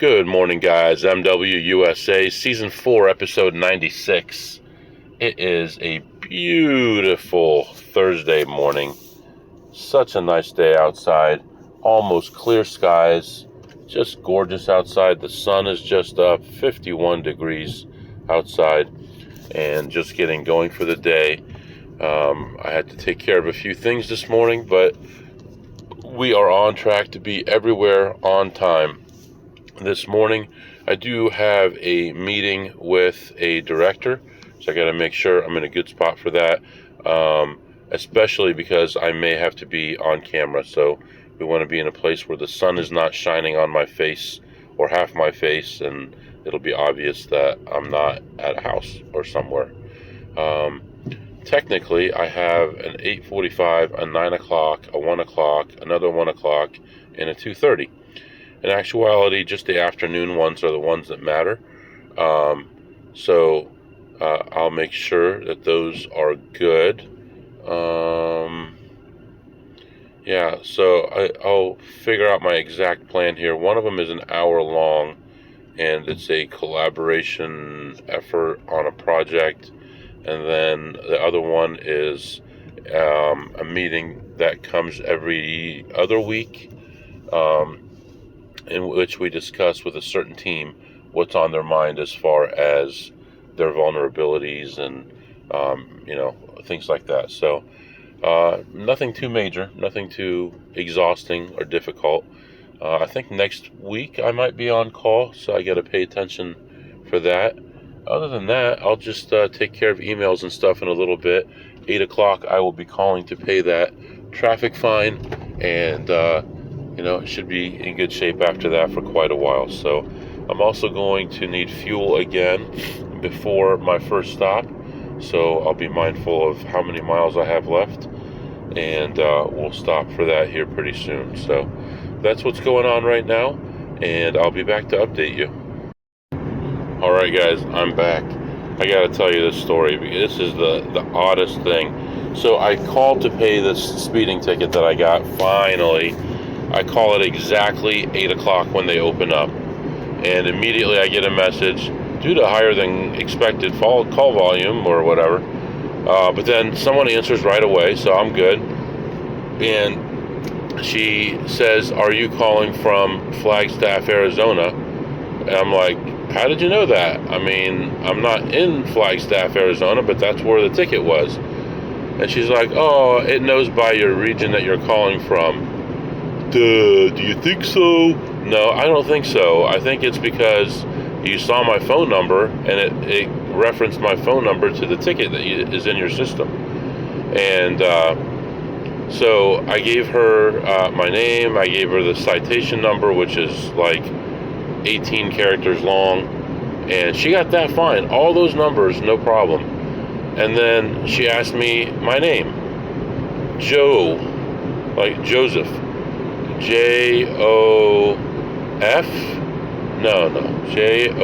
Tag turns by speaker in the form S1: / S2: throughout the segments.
S1: Good morning, guys. MWUSA, Season 4, Episode 96. It is a beautiful Thursday morning. Such a nice day outside. Almost clear skies. Just gorgeous outside. The sun is just up. 51 degrees outside. And just getting going for the day. I had to take care of a few things this morning, but we are on track to be everywhere on time. This morning, I do have a meeting with a director, so I got to make sure I'm in a good spot for that, especially because I may have to be on camera. So we want to be in a place where the sun is not shining on my face or half my face, and it'll be obvious that I'm not at a house or somewhere. Technically, I have an 8:45, a 9 o'clock, a 1 o'clock, another 1 o'clock, and a 2:30. In actuality, just the afternoon ones are the ones that matter. So I'll make sure that those are good. So I'll figure out my exact plan here. One of them is an hour long, and it's a collaboration effort on a project. And then the other one is a meeting that comes every other week, in which we discuss with a certain team what's on their mind as far as their vulnerabilities and, things like that. So nothing too major, nothing too exhausting or difficult. I think next week I might be on call, so I got to pay attention for that. Other than that, I'll just take care of emails and stuff in a little bit. 8 o'clock, I will be calling to pay that traffic fine, and it should be in good shape after that for quite a while. So I'm also going to need fuel again before my first stop. So I'll be mindful of how many miles I have left, and we'll stop for that here pretty soon. So that's what's going on right now, and I'll be back to update you. All right, guys, I'm back. I got to tell you this story because this is the oddest thing. So I called to pay this speeding ticket that I got finally. I call it exactly 8 o'clock when they open up. And immediately I get a message, due to higher than expected call volume or whatever. But then someone answers right away, so I'm good. And she says, "Are you calling from Flagstaff, Arizona?" And I'm like, "How did you know that? I mean, I'm not in Flagstaff, Arizona, but that's where the ticket was." And she's like, "Oh, it knows by your region that you're calling from." Do you think so? No, I don't think so. I think it's because you saw my phone number and it referenced my phone number to the ticket that is in your system. And so I gave her my name. I gave her the citation number, which is like 18 characters long. And she got that fine. All those numbers, no problem. And then she asked me my name. Joe, like Joseph. Jof? No. Joseph.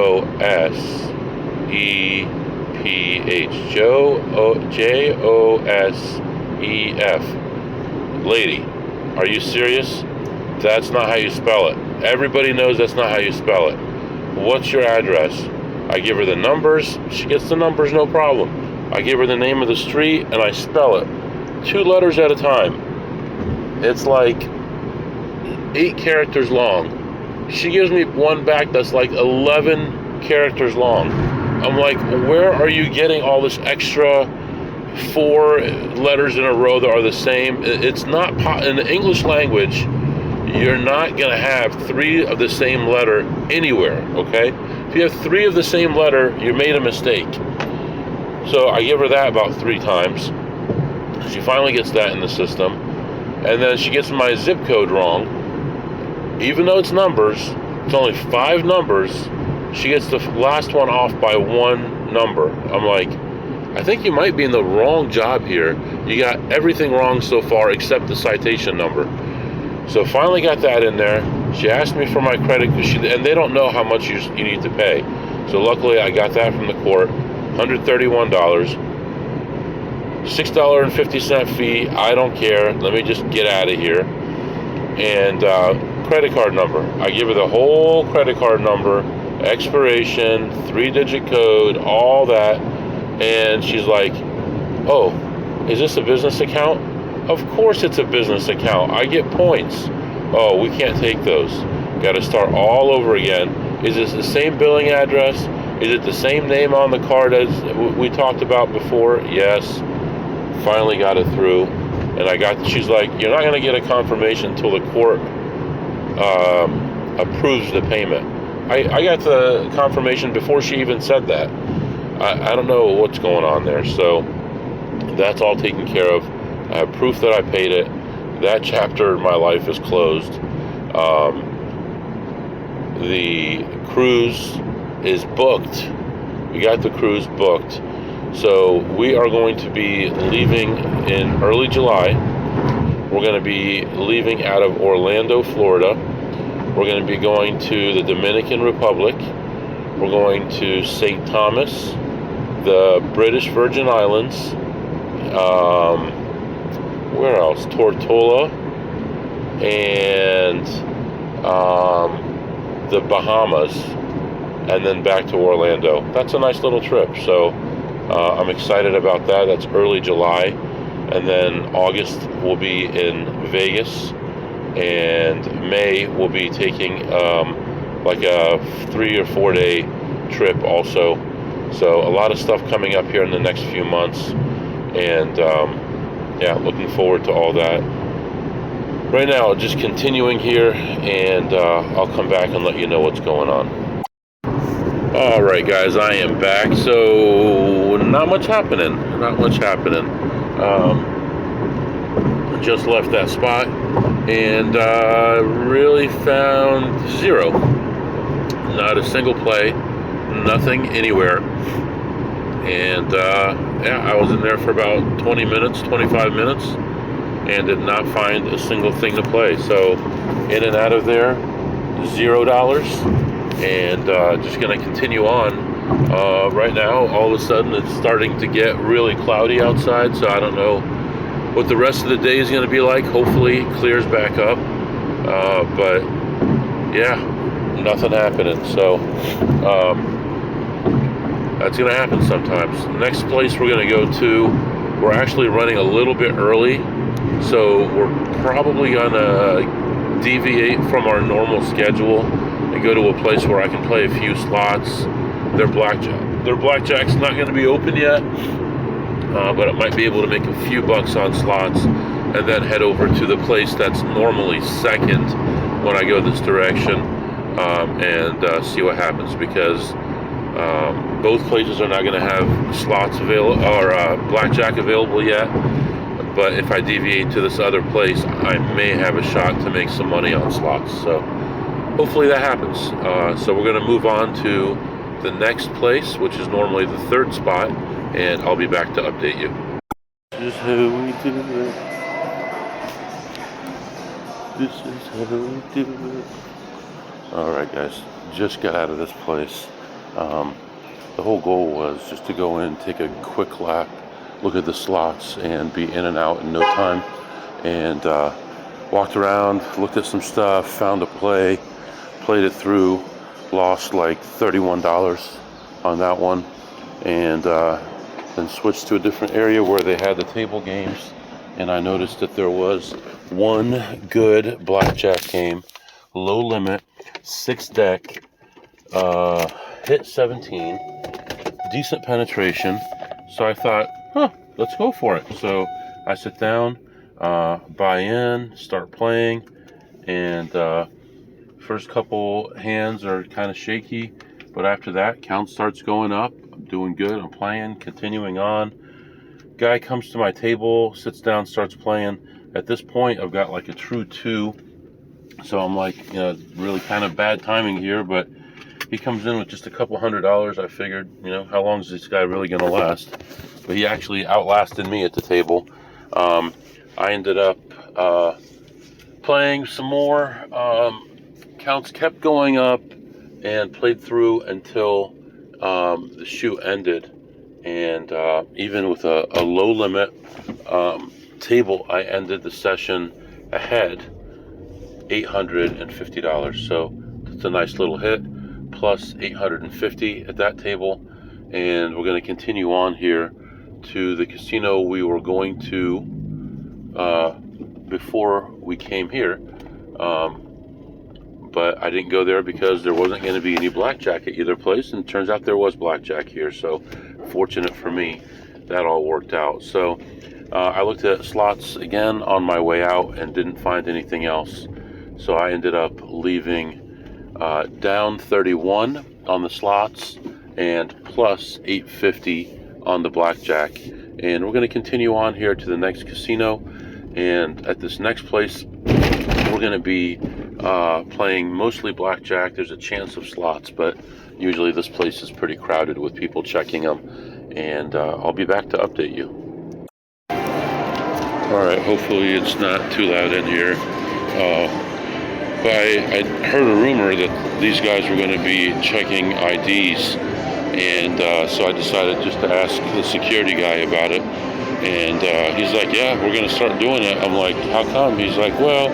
S1: Josef. Lady, are you serious? That's not how you spell it. Everybody knows that's not how you spell it. What's your address? I give her the numbers. She gets the numbers, no problem. I give her the name of the street, and I spell it 2 letters at a time. It's like 8 characters long. She gives me one back that's like 11 characters long. I'm like, where are you getting all this extra 4 letters in a row that are the same? It's not in the English language. You're not going to have 3 of the same letter anywhere, okay? If you have 3 of the same letter, you made a mistake. So I give her that about 3 times. She finally gets that in the system. And then she gets my zip code wrong. Even though it's numbers, it's only 5 numbers. She gets the last one off by 1 number. I'm like, I think you might be in the wrong job here. You got everything wrong so far except the citation number. So finally got that in there. She asked me for my credit, and they don't know how much you need to pay. So luckily I got that from the court, $131. $6.50 fee. I don't care. Let me just get out of here. And credit card number. I give her the whole credit card number, expiration, 3-digit code, all that. And she's like, oh, is this a business account? Of course it's a business account. I get points. Oh, we can't take those. Got to start all over again. Is this the same billing address? Is it the same name on the card as we talked about before? Yes. Finally got it through. And she's like, you're not going to get a confirmation until the court approves the payment. I got the confirmation before she even said that. I don't know what's going on there. So that's all taken care of. I have proof that I paid it. That chapter in my life is closed. The cruise is booked. We got the cruise booked. So we are going to be leaving in early July. We're going to be leaving out of Orlando, Florida. We're going to be going to the Dominican Republic. We're going to St. Thomas, the British Virgin Islands, where else? Tortola, and the Bahamas, and then back to Orlando. That's a nice little trip. So I'm excited about that. That's early July. And then August we'll be in Vegas, and May we'll be taking like a 3 or 4 day trip also. So a lot of stuff coming up here in the next few months, and yeah, looking forward to all that. Right now, just continuing here, and I'll come back and let you know what's going on. All right, guys, I am back. So not much happening. Just left that spot, and really found zero. Not a single play, nothing anywhere. And yeah, I was in there for about 20 minutes, 25 minutes, and did not find a single thing to play. So in and out of there, $0, and just going to continue on. Right now, all of a sudden, it's starting to get really cloudy outside, so I don't know what the rest of the day is going to be like. Hopefully it clears back up, but yeah, nothing happening. So that's going to happen sometimes. Next place we're going to go to, we're actually running a little bit early, so we're probably going to deviate from our normal schedule and go to a place where I can play a few slots. Their blackjack's not going to be open yet, but I might be able to make a few bucks on slots, and then head over to the place that's normally second when I go this direction, and see what happens, because both places are not going to have slots available or blackjack available yet. But if I deviate to this other place, I may have a shot to make some money on slots. So hopefully that happens. So we're going to move on to the next place, which is normally the third spot, and I'll be back to update you. This is how we do it. This is how we do it. Alright, guys, just got out of this place. The whole goal was just to go in, take a quick lap, look at the slots, and be in and out in no time. And walked around, looked at some stuff, found a play, played it through, lost like $31 on that one, and then switched to a different area where they had the table games, and I noticed that there was one good blackjack game, low limit, 6 deck, hit 17, decent penetration. So I thought, let's go for it. So I sit down, buy in, start playing, and first couple hands are kind of shaky, but after that, count starts going up. I'm doing good. I'm playing, continuing on. Guy comes to my table, sits down, starts playing. At this point, I've got like a true 2, so I'm like, really kind of bad timing here, but he comes in with just a couple $100. I figured, how long is this guy really going to last? But he actually outlasted me at the table. I ended up playing some more. Counts kept going up, and played through until the shoot ended. And even with a low limit table, I ended the session ahead. $850. So it's a nice little hit, plus 850 at that table. And we're going to continue on here to the casino we were going to before we came here. But I didn't go there because there wasn't going to be any blackjack at either place, and it turns out there was blackjack here. So fortunate for me, that all worked out. So I looked at slots again on my way out and didn't find anything else. So I ended up leaving down 31 on the slots and plus 850 on the blackjack. And we're going to continue on here to the next casino. And at this next place, we're going to be playing mostly blackjack. There's a chance of slots, but usually this place is pretty crowded with people checking them. And I'll be back to update you. Alright, hopefully it's not too loud in here. But I heard a rumor that these guys were going to be checking IDs. And so I decided just to ask the security guy about it. And he's like, yeah, we're going to start doing it. I'm like, how come? He's like, well,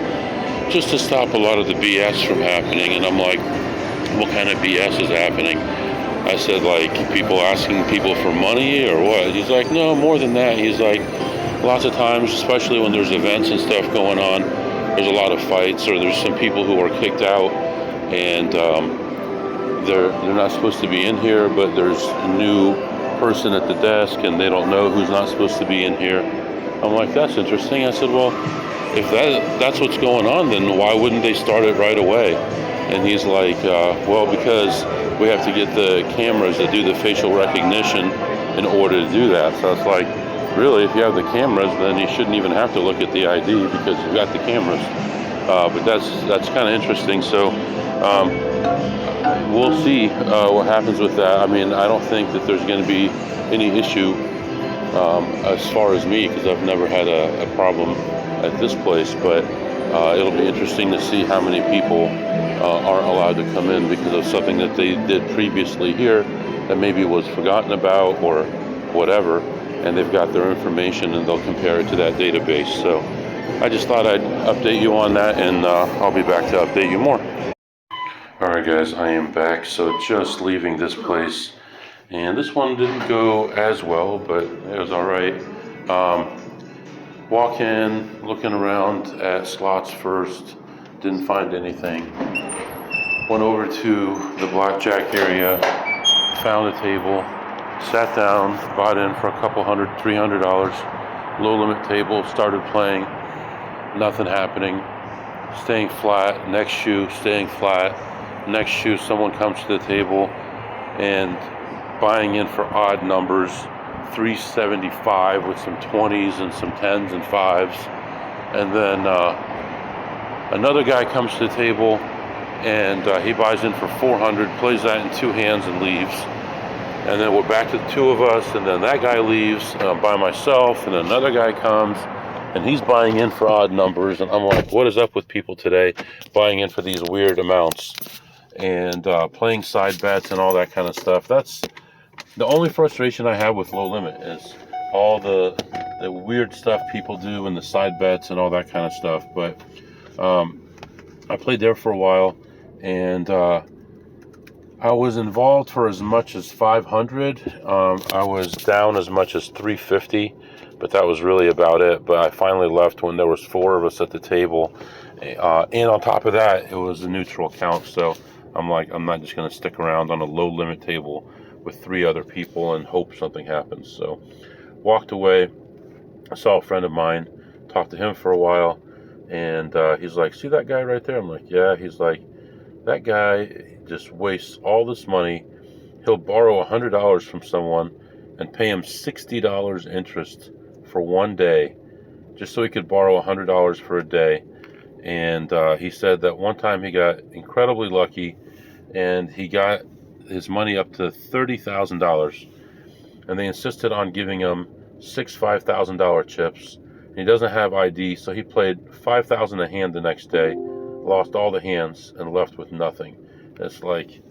S1: just to stop a lot of the BS from happening. And I'm like, what kind of BS is happening? I said, like, people asking people for money or what? He's like, no, more than that. He's like, lots of times, especially when there's events and stuff going on, there's a lot of fights, or there's some people who are kicked out, and they're not supposed to be in here, but there's a new person at the desk, and they don't know who's not supposed to be in here. I'm like, that's interesting. I said, well, if that's what's going on, then why wouldn't they start it right away? And he's like, well, because we have to get the cameras that do the facial recognition in order to do that. So it's like, really, if you have the cameras, then you shouldn't even have to look at the ID because you've got the cameras. But that's kind of interesting. So we'll see what happens with that. I mean, I don't think that there's going to be any issue as far as me, because I've never had a problem at this place. But it'll be interesting to see how many people aren't allowed to come in because of something that they did previously here that maybe was forgotten about or whatever. And they've got their information and they'll compare it to that database. So I just thought I'd update you on that, and I'll be back to update you more. Alright guys, I am back. So just leaving this place, and this one didn't go as well, but it was alright. Walk in, looking around at slots first, didn't find anything. Went over to the blackjack area, found a table, sat down, bought in for a couple $300, low limit table, started playing, nothing happening, staying flat, next shoe, staying flat, next shoe, someone comes to the table and buying in for odd numbers, 375 with some 20s and some 10s and 5s, and then another guy comes to the table and he buys in for 400, plays that in two hands and leaves. And then we're back to the two of us, and then that guy leaves, and I'm by myself, and another guy comes, and he's buying in for odd numbers, and I'm like, what is up with people today, buying in for these weird amounts, and playing side bets and all that kind of stuff. That's the only frustration I have with low limit, is all the weird stuff people do and the side bets and all that kind of stuff. But I played there for a while, and I was involved for as much as 500. I was down as much as 350, but that was really about it. But I finally left when there was four of us at the table. And on top of that, it was a neutral count. So I'm like, I'm not just going to stick around on a low limit table with three other people and hope something happens. So walked away. I saw a friend of mine, talked to him for a while. And he's like, see that guy right there? I'm like, yeah. He's like, that guy just wastes all this money. He'll borrow $100 from someone and pay him $60 interest for one day, just so he could borrow $100 for a day. And he said that one time he got incredibly lucky, and he got his money up to $30,000, and they insisted on giving him six $5,000 chips. And he doesn't have ID, so he played $5,000 a hand the next day, lost all the hands, and left with nothing. It's like,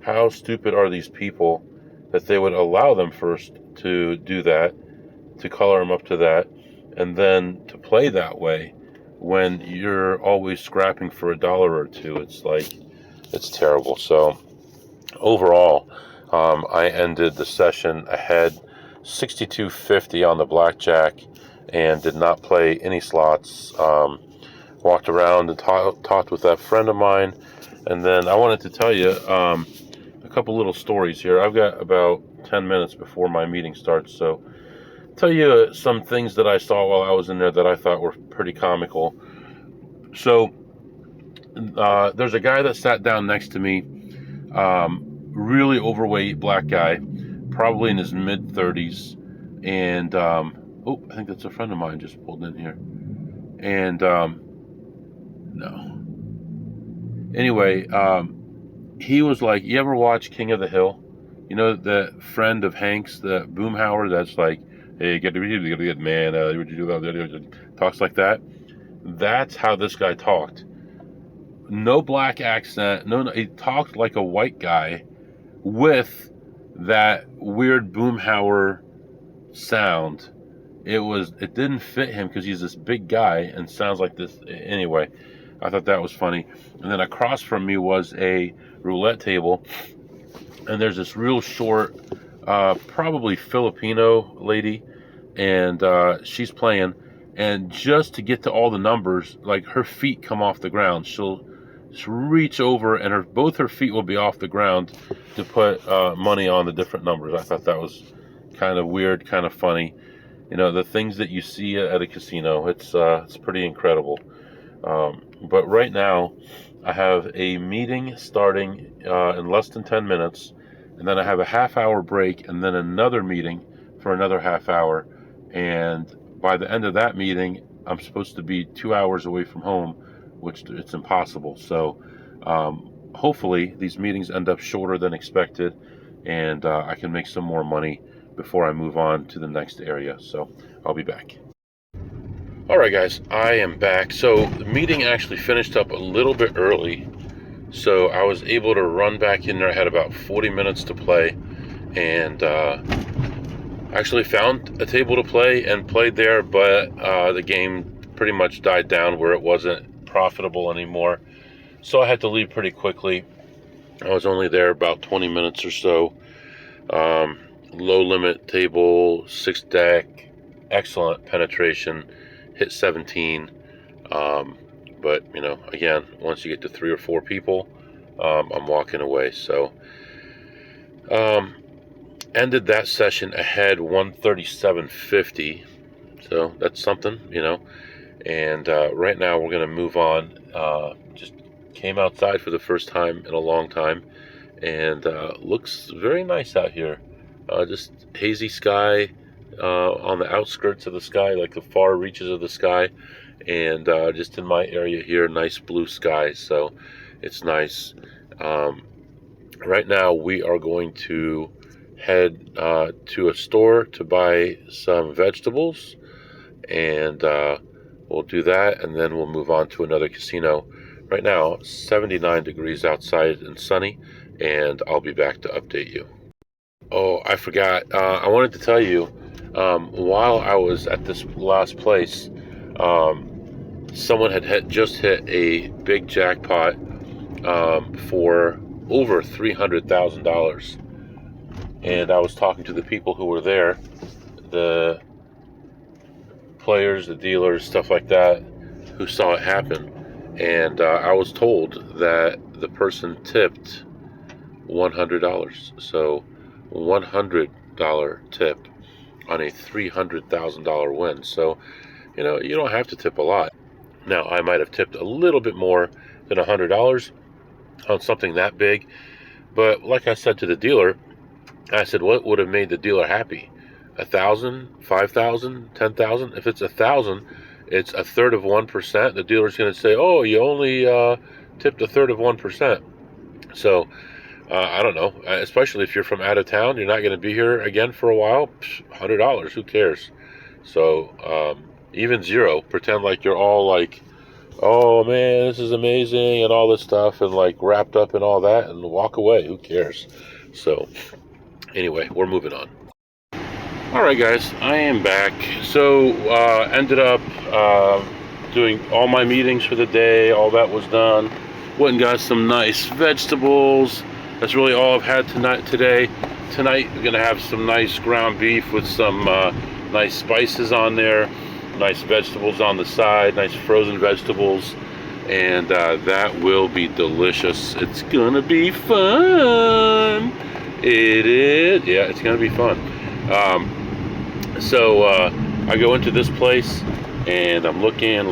S1: how stupid are these people that they would allow them first to do that, to color them up to that, and then to play that way when you're always scrapping for $1 or $2. It's like, it's terrible. So overall, I ended the session ahead 62.50 on the blackjack and did not play any slots. Walked around and talked with that friend of mine. And then I wanted to tell you a couple little stories here. I've got about 10 minutes before my meeting starts, so tell you some things that I saw while I was in there that I thought were pretty comical. So there's a guy that sat down next to me, really overweight black guy, probably in his mid-30s, and oh, I think that's a friend of mine just pulled in here. And no. Anyway, he was like, you ever watch King of the Hill? You know, the friend of Hank's, the Boomhauer, that's like, hey, get man, talks like that. That's how this guy talked. No black accent. No, he talked like a white guy with that weird Boomhauer sound. It didn't fit him because he's this big guy and sounds like this. Anyway, I thought that was funny. And then across from me was a roulette table, and there's this real short, probably Filipino lady, and she's playing. And just to get to all the numbers, like her feet come off the ground. She'll just reach over, and both her feet will be off the ground to put money on the different numbers. I thought that was kind of weird, kind of funny. You know, the things that you see at a casino, it's pretty incredible. But right now, I have a meeting starting in less than 10 minutes, and then I have a half-hour break, and then another meeting for another half hour. And by the end of that meeting, I'm supposed to be 2 hours away from home, which it's impossible. So hopefully these meetings end up shorter than expected, and I can make some more money before I move on to the next area. So I'll be back. All right, guys, I am back. So the meeting actually finished up a little bit early, so I was able to run back in there. I had about 40 minutes to play, and actually found a table to play and played there, but the game pretty much died down where it wasn't profitable anymore. So I had to leave pretty quickly. I was only there about 20 minutes or so. Low limit table, 6 deck, excellent penetration, hit 17. But, you know, again, once you get to 3 or 4 people, I'm walking away. So, ended that session ahead 137.50. So that's something, you know. And right now we're going to move on. Just came outside for the first time in a long time, and looks very nice out here. Just hazy sky on the outskirts of the sky, like the far reaches of the sky, and just in my area here, nice blue sky. So it's nice. Right now we are going to head to a store to buy some vegetables, and we'll do that, and then we'll move on to another casino. Right now, 79 degrees outside and sunny, and I'll be back to update you. Oh, I forgot. I wanted to tell you, while I was at this last place, someone had just hit a big jackpot for over $300,000. And I was talking to the people who were there, the players, the dealers, stuff like that, who saw it happen. And I was told that the person tipped $100. So $100 tip on a $300,000 win. So, you know, you don't have to tip a lot. Now, I might have tipped a little bit more than $100 on something that big. But like I said to the dealer, I said, what would have made the dealer happy? 1,000, 5,000, 10,000? If it's 1,000, it's a third of 1%. The dealer's going to say, oh, you only tipped a third of 1%. So, I don't know, especially if you're from out of town, you're not going to be here again for a while, $100, who cares? So, even zero, pretend like you're all like, oh man, this is amazing, and all this stuff, and like wrapped up in all that, and walk away, who cares? So, anyway, we're moving on. All right, guys, I am back. So, ended up doing all my meetings for the day. All that was done. Went and got some nice vegetables. That's really all I've had today. Tonight we're gonna have some nice ground beef with some nice spices on there, nice vegetables on the side, nice frozen vegetables, and that will be delicious. It's gonna be fun. It is. Yeah, it's gonna be fun. So I go into this place and I'm looking,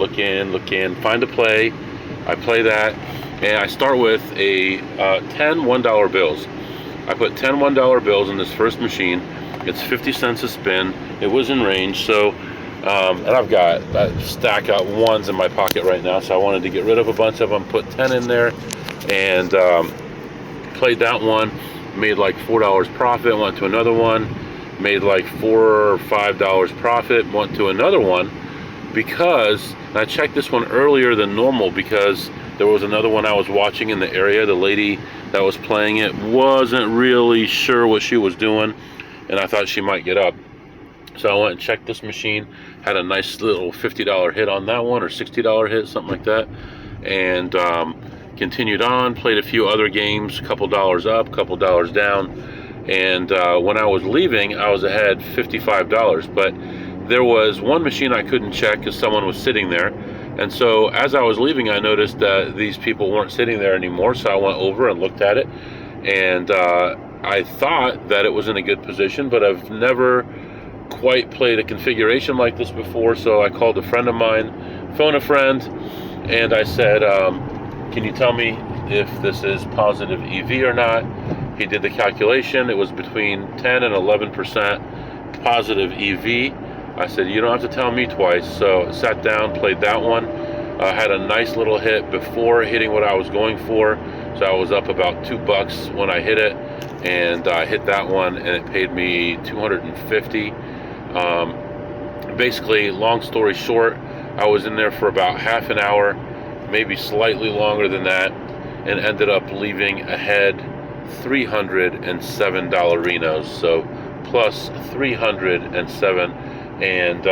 S1: find a play. I play that, and I start with a 10 $1 bills. I put 10 $1 bills in this first machine. It's 50 cents a spin. It was in range, so and I've got that stack of ones in my pocket right now, so I wanted to get rid of a bunch of them, put 10 in there, and played that one, made like $4 profit, went to another one, made like $4 or $5 profit, went to another one, because I checked this one earlier than normal because there was another one I was watching in the area. The lady that was playing it wasn't really sure what she was doing, and I thought she might get up. So I went and checked this machine, had a nice little $50 hit on that one, or $60 hit, something like that, and continued on, played a few other games, a couple dollars up, a couple dollars down, and when I was leaving, I was ahead $55, but there was one machine I couldn't check because someone was sitting there. And so as I was leaving, I noticed that these people weren't sitting there anymore, so I went over and looked at it, and I thought that it was in a good position, but I've never quite played a configuration like this before, so I called a friend of mine, phoned a friend, and I said, can you tell me if this is positive EV or not? He did the calculation. It was between 10 and 11% positive EV. I said, you don't have to tell me twice. So sat down, played that one. Had a nice little hit before hitting what I was going for. So I was up about $2 when I hit it, and I hit that one, and it paid me $250. Basically, long story short, I was in there for about half an hour, maybe slightly longer than that, and ended up leaving ahead $307 Rinos. So plus 307. And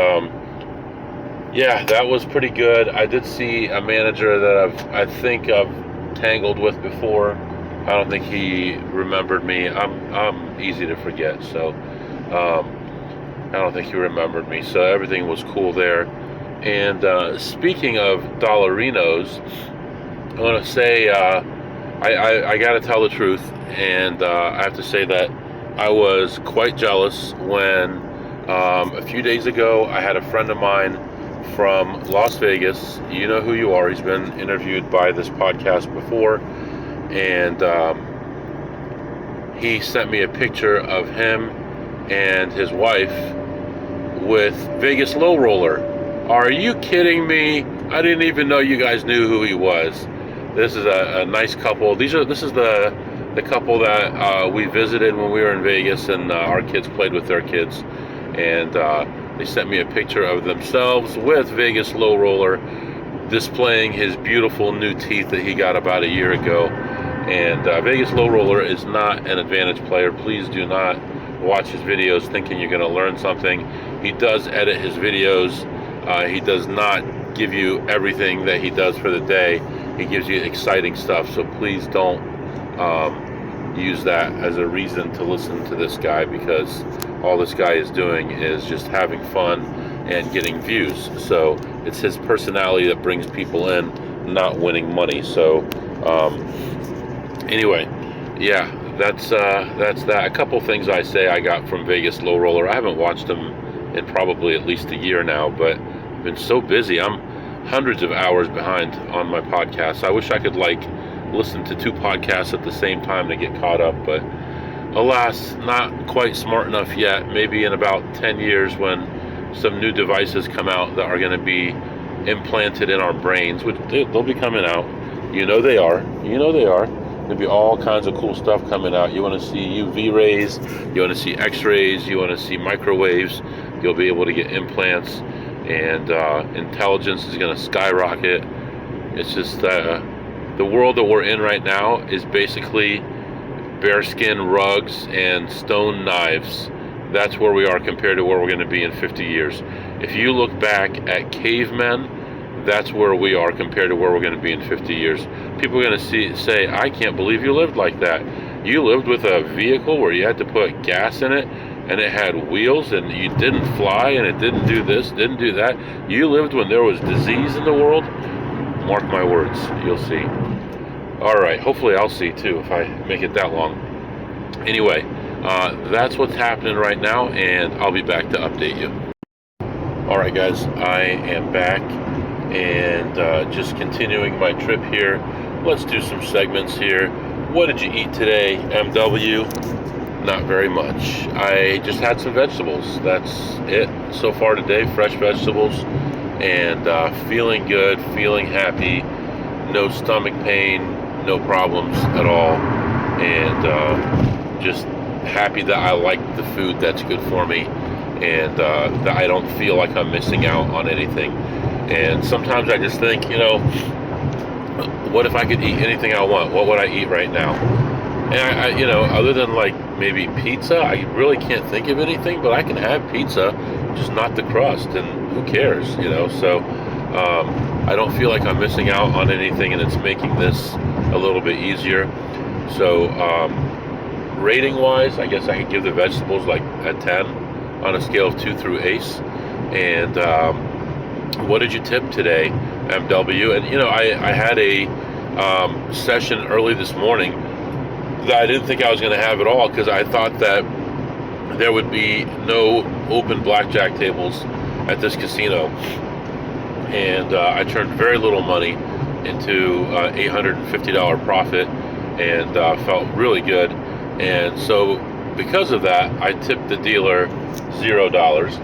S1: yeah, that was pretty good. I did see a manager that I think I've tangled with before. I don't think he remembered me. I'm easy to forget, so I don't think he remembered me. So everything was cool there. And speaking of Dollarinos, I want to say I got to tell the truth, and I have to say that I was quite jealous when a few days ago I had a friend of mine from Las Vegas. You know who you are. He's been interviewed by this podcast before, and he sent me a picture of him and his wife with Vegas Low Roller. Are you kidding me? I didn't even know you guys knew who he was. This is a nice couple. This is the couple that we visited when we were in Vegas, and our kids played with their kids, and they sent me a picture of themselves with Vegas Low Roller displaying his beautiful new teeth that he got about a year ago. And Vegas Low Roller is not an advantage player. Please do not watch his videos thinking you're going to learn something. He does edit his videos. He does not give you everything that he does for the day. He gives you exciting stuff. So please don't use that as a reason to listen to this guy, because all this guy is doing is just having fun and getting views. So it's his personality that brings people in, not winning money. So anyway, yeah, that's that. A couple things I say I got from Vegas Low Roller. I haven't watched him in probably at least a year now, but I've been so busy. I'm hundreds of hours behind on my podcasts. I wish I could listen to 2 podcasts at the same time to get caught up, but alas, not quite smart enough yet. Maybe in about 10 years, when some new devices come out that are going to be implanted in our brains, which they'll be coming out. You know they are. There'll be all kinds of cool stuff coming out. You want to see UV rays, you want to see X-rays, you want to see microwaves. You'll be able to get implants, and intelligence is going to skyrocket. It's just the world that we're in right now is basically bearskin rugs and stone knives. That's where we are compared to where we're going to be in 50 years. If you look back at cavemen, that's where we are compared to where we're going to be in 50 years. People are going to say, I can't believe you lived like that. You lived with a vehicle where you had to put gas in it, and it had wheels, and you didn't fly, and it didn't do this, didn't do that. You lived when there was disease in the world. Mark my words, you'll see. All right, hopefully I'll see too if I make it that long. Anyway, that's what's happening right now, and I'll be back to update you. All right, guys, I am back, and just continuing my trip here. Let's do some segments here. What did you eat today, MW? Not very much. I just had some vegetables. That's it so far today, fresh vegetables, and feeling good, feeling happy, no stomach pain, no problems at all, and just happy that I like the food that's good for me, and that I don't feel like I'm missing out on anything. And sometimes I just think, what if I could eat anything I want? What would I eat right now? And other than like maybe pizza, I really can't think of anything, but I can have pizza, just not the crust, and who cares, So I don't feel like I'm missing out on anything, and it's making this a little bit easier. So rating-wise, I guess I could give the vegetables like a 10 on a scale of 2 through ace. And what did you tip today, MW? And I had a session early this morning that I didn't think I was going to have at all, because I thought that there would be no open blackjack tables at this casino, and I turned very little money into $850 profit, and felt really good. And so because of that, I tipped the dealer $0.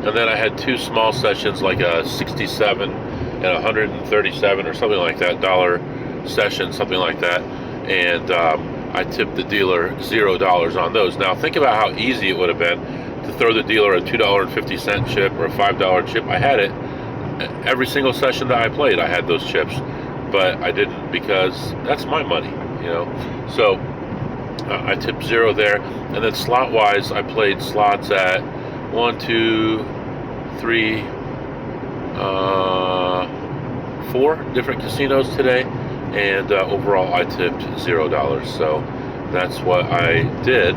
S1: And then I had two small sessions, like a 67 and 137 or something like that dollar session, something like that, and I tipped the dealer $0 on those. Now think about how easy it would have been to throw the dealer a $2.50 chip or a $5 chip. I had it every single session that I played. I had those chips, but I didn't, because that's my money, So I tipped 0 there. And then slot wise, I played slots at 1, 2, 3, 4 different casinos today, and overall I tipped $0. So that's what I did,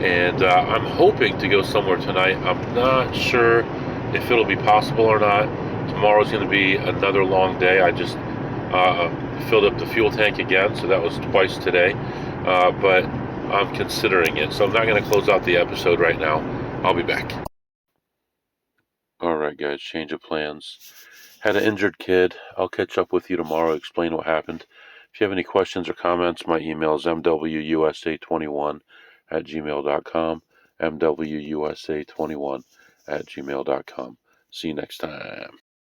S1: and I'm hoping to go somewhere tonight. I'm not sure if it'll be possible or not. Tomorrow's going to be another long day. I just filled up the fuel tank again, so that was twice today, but I'm considering it, so I'm not going to close out the episode right now. I'll be back. Alright guys, change of plans. Had an injured kid. I'll catch up with you tomorrow, explain what happened. If you have any questions or comments, my email is mwusa21@gmail.com, mwusa21@gmail.com. See you next time.